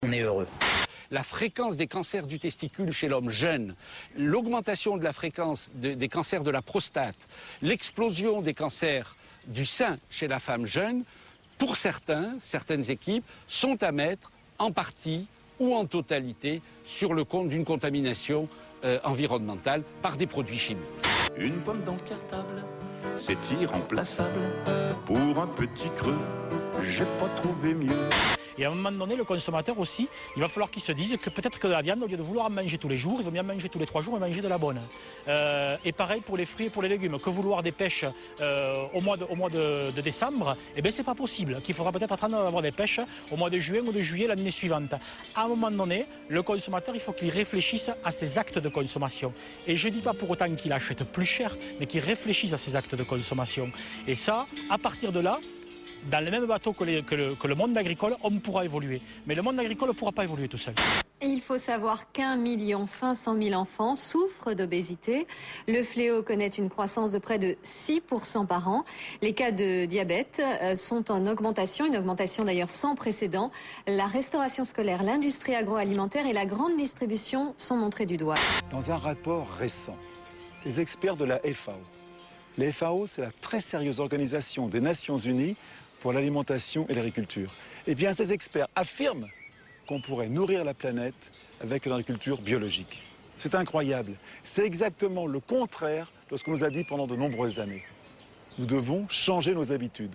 On est heureux. La fréquence des cancers du testicule chez l'homme jeune, l'augmentation de la fréquence des cancers de la prostate, l'explosion des cancers du sein chez la femme jeune, pour certaines équipes, sont à mettre en partie ou en totalité sur le compte d'une contamination environnementale par des produits chimiques. Une pomme dans le cartable, c'est irremplaçable. Pour un petit creux, j'ai pas trouvé mieux. Et à un moment donné, le consommateur aussi, il va falloir qu'il se dise que peut-être que la viande, au lieu de vouloir en manger tous les jours, il vaut bien manger tous les 3 jours et manger de la bonne. Et pareil pour les fruits et pour les légumes. Que vouloir des pêches au mois de décembre, eh bien c'est pas possible. Qu'il faudra peut-être attendre d'avoir des pêches au mois de juin ou de juillet l'année suivante. À un moment donné, le consommateur, il faut qu'il réfléchisse à ses actes de consommation. Et je ne dis pas pour autant qu'il achète plus cher, mais qu'il réfléchisse à ses actes de consommation. Et ça, à partir de là, dans le même bateau que le monde agricole, on pourra évoluer. Mais le monde agricole ne pourra pas évoluer tout seul. Il faut savoir qu'1 500 000 enfants souffrent d'obésité. Le fléau connaît une croissance de près de 6% par an. Les cas de diabète sont en augmentation, une augmentation d'ailleurs sans précédent. La restauration scolaire, l'industrie agroalimentaire et la grande distribution sont montrés du doigt. Dans un rapport récent, les experts de la FAO, la FAO, c'est la très sérieuse organisation des Nations Unies pour l'alimentation et l'agriculture. Eh bien, ces experts affirment qu'on pourrait nourrir la planète avec une agriculture biologique. C'est incroyable. C'est exactement le contraire de ce qu'on nous a dit pendant de nombreuses années. Nous devons changer nos habitudes.